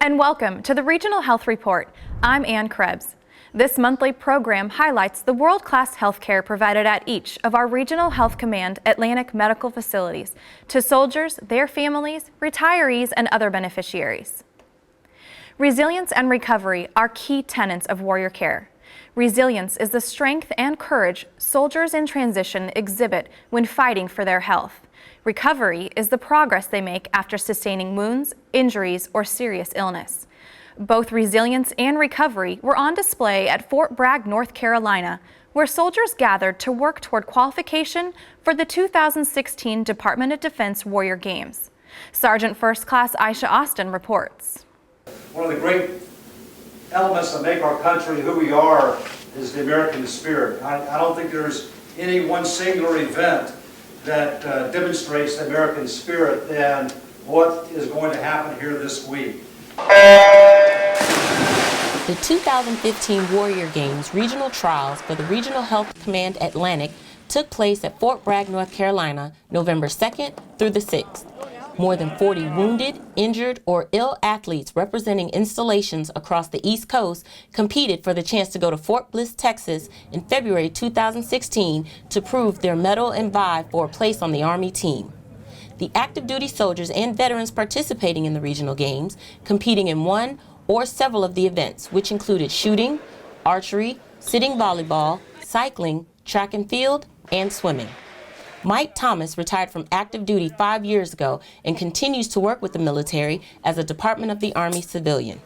And welcome to the Regional Health Report. I'm Ann Krebs. This monthly program highlights the world-class health care provided at each of our Regional Health Command Atlantic medical facilities to soldiers, their families, retirees, and other beneficiaries. Resilience and recovery are key tenets of warrior care. Resilience is the strength and courage soldiers in transition exhibit when fighting for their health. Recovery is the progress they make after sustaining wounds, injuries, or serious illness. Both resilience and recovery were on display at Fort Bragg, North Carolina, where soldiers gathered to work toward qualification for the 2016 Department of Defense Warrior Games. Sergeant First Class Aisha Austin reports. One of the great elements that make our country who we are is the American spirit. I don't think there's any one singular event that demonstrates the American spirit than what is going to happen here this week. The 2015 Warrior Games regional trials for the Regional Health Command Atlantic took place at Fort Bragg, North Carolina, November 2nd through the 6th. More than 40 wounded, injured, or ill athletes representing installations across the East Coast competed for the chance to go to Fort Bliss, Texas in February 2016 to prove their mettle and vie for a place on the Army team. The active duty soldiers and veterans participating in the regional games competing in one or several of the events, which included shooting, archery, sitting volleyball, cycling, track and field, and swimming. Mike Thomas retired from active duty 5 years ago and continues to work with the military as a Department of the Army civilian.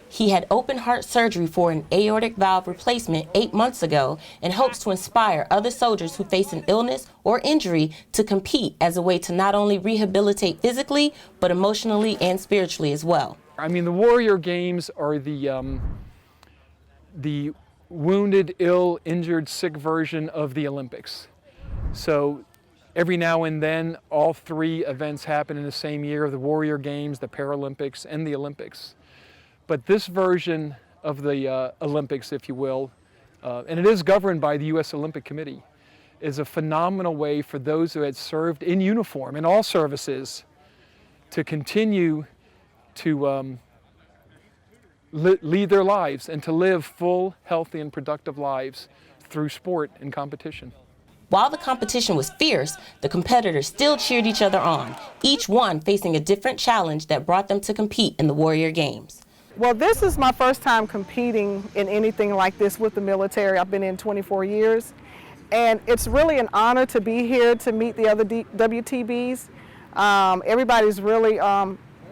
He had open heart surgery for an aortic valve replacement 8 months ago and hopes to inspire other soldiers who face an illness or injury to compete as a way to not only rehabilitate physically, but emotionally and spiritually as well. I mean, the Warrior Games are the wounded, ill, injured, sick version of the Olympics. So every now and then, all three events happen in the same year, the Warrior Games, the Paralympics, and the Olympics. But this version of the Olympics, if you will, and it is governed by the U.S. Olympic Committee, is a phenomenal way for those who had served in uniform in all services to continue to lead their lives and to live full, healthy, and productive lives through sport and competition. While the competition was fierce, the competitors still cheered each other on, each one facing a different challenge that brought them to compete in the Warrior Games. Well, this is my first time competing in anything like this with the military. I've been in 24 years, and it's really an honor to be here to meet the other WTBs. Everybody's really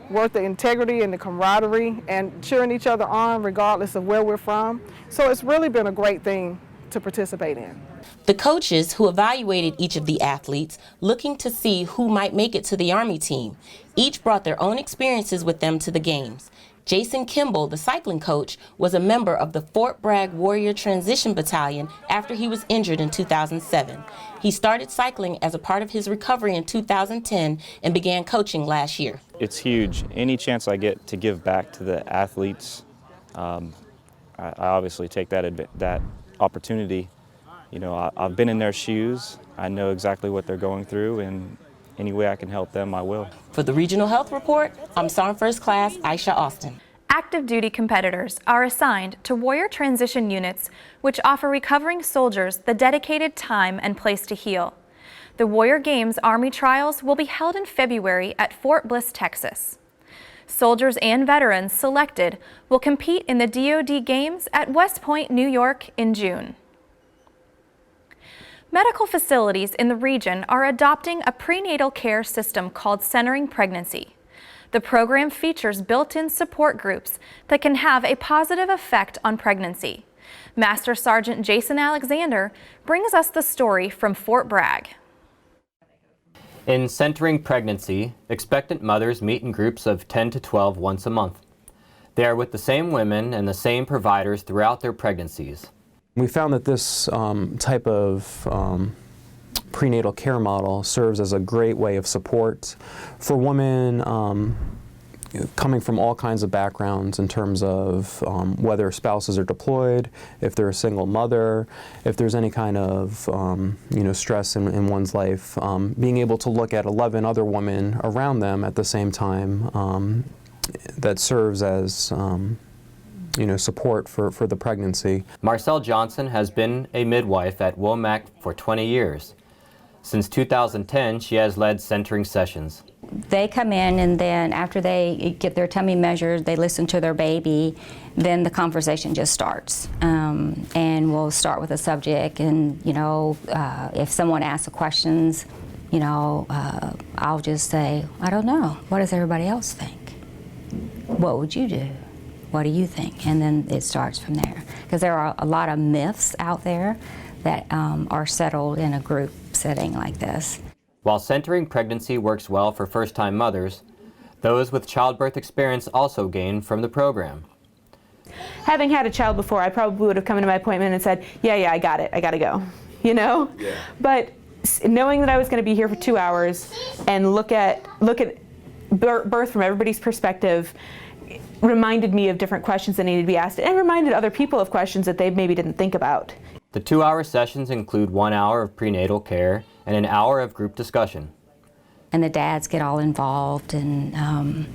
worth the integrity and the camaraderie and cheering each other on regardless of where we're from. So it's really been a great thing to participate in. The coaches who evaluated each of the athletes, looking to see who might make it to the Army team, each brought their own experiences with them to the games. Jason Kimball, the cycling coach, was a member of the Fort Bragg Warrior Transition Battalion after he was injured in 2007. He started cycling as a part of his recovery in 2010 and began coaching last year. It's huge. Any chance I get to give back to the athletes, I obviously take that opportunity. You know, I've been in their shoes. I know exactly what they're going through, and any way I can help them, I will. For the Regional Health Report, I'm Sergeant First Class Aisha Austin. Active duty competitors are assigned to warrior transition units, which offer recovering soldiers the dedicated time and place to heal. The Warrior Games Army trials will be held in February at Fort Bliss, Texas. Soldiers and veterans selected will compete in the DoD Games at West Point, New York in June. Medical facilities in the region are adopting a prenatal care system called Centering Pregnancy. The program features built-in support groups that can have a positive effect on pregnancy. Master Sergeant Jason Alexander brings us the story from Fort Bragg. In Centering Pregnancy, expectant mothers meet in groups of 10 to 12 once a month. They are with the same women and the same providers throughout their pregnancies. We found that this type of prenatal care model serves as a great way of support for women coming from all kinds of backgrounds in terms of whether spouses are deployed, if they're a single mother, if there's any kind of stress in one's life, being able to look at 11 other women around them at the same time that serves as support for the pregnancy. Marcelle Johnson has been a midwife at Womack for 20 years. Since 2010, she has led centering sessions. They come in, and then after they get their tummy measured, they listen to their baby, then the conversation just starts. And we'll start with a subject, and if someone asks questions, I'll just say, I don't know. What does everybody else think? What would you do? What do you think? And then it starts from there. Because there are a lot of myths out there that are settled in a group setting like this. While centering pregnancy works well for first-time mothers, those with childbirth experience also gain from the program. Having had a child before, I probably would have come into my appointment and said, yeah, I got it, I gotta go, Yeah. But knowing that I was gonna be here for 2 hours and look at birth from everybody's perspective reminded me of different questions that needed to be asked, and reminded other people of questions that they maybe didn't think about. The 2-hour sessions include 1 hour of prenatal care and an hour of group discussion. And the dads get all involved, and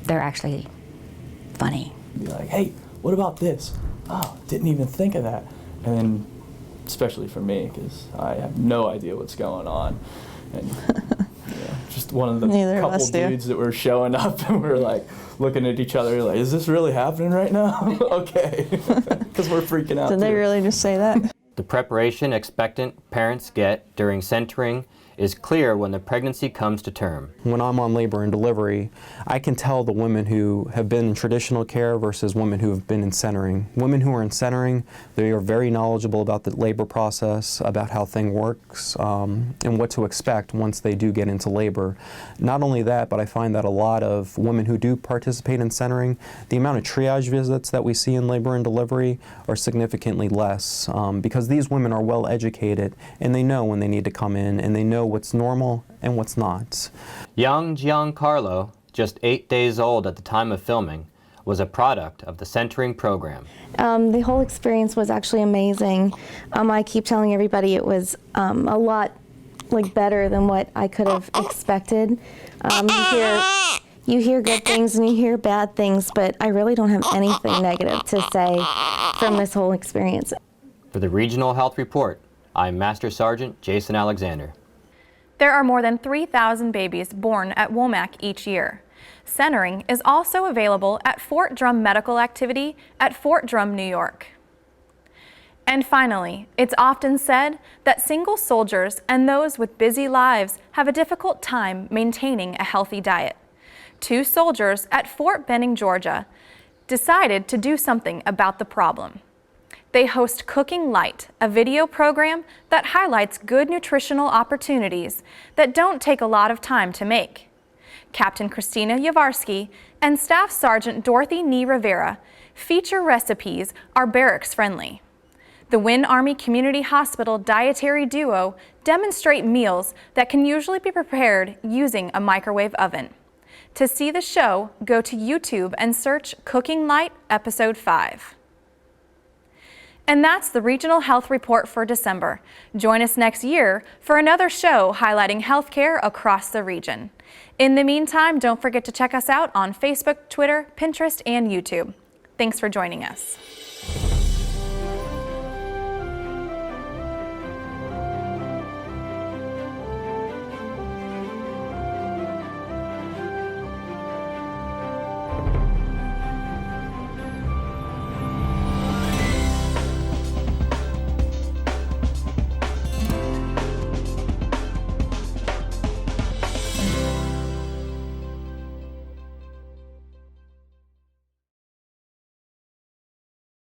they're actually funny. Be like, hey, what about this? Oh, didn't even think of that. And then, especially for me, because I have no idea what's going on. And just one of the couple dudes that were showing up, and we're like looking at each other like, is this really happening right now? Okay, because we're freaking out. Did they really just say that? The preparation expectant parents get during centering is clear when the pregnancy comes to term. When I'm on labor and delivery, I can tell the women who have been in traditional care versus women who have been in centering. Women who are in centering, they are very knowledgeable about the labor process, about how things works, and what to expect once they do get into labor. Not only that, but I find that a lot of women who do participate in centering, the amount of triage visits that we see in labor and delivery are significantly less, because these women are well educated, and they know when they need to come in, and they know what's normal and what's not. Young Giancarlo, just 8 days old at the time of filming, was a product of the centering program. The whole experience was actually amazing. I keep telling everybody it was a lot better than what I could have expected. You hear good things and you hear bad things, but I really don't have anything negative to say from this whole experience. For the Regional Health Report, I'm Master Sergeant Jason Alexander. There are more than 3,000 babies born at Womack each year. Centering is also available at Fort Drum Medical Activity at Fort Drum, New York. And finally, it's often said that single soldiers and those with busy lives have a difficult time maintaining a healthy diet. 2 soldiers at Fort Benning, Georgia, decided to do something about the problem. They host Cooking Light, a video program that highlights good nutritional opportunities that don't take a lot of time to make. Captain Christina Yavarski and Staff Sergeant Dorothy Nee Rivera feature recipes are barracks friendly. The Wynn Army Community Hospital dietary duo demonstrate meals that can usually be prepared using a microwave oven. To see the show, go to YouTube and search Cooking Light Episode 5. And that's the Regional Health Report for December. Join us next year for another show highlighting healthcare across the region. In the meantime, don't forget to check us out on Facebook, Twitter, Pinterest, and YouTube. Thanks for joining us.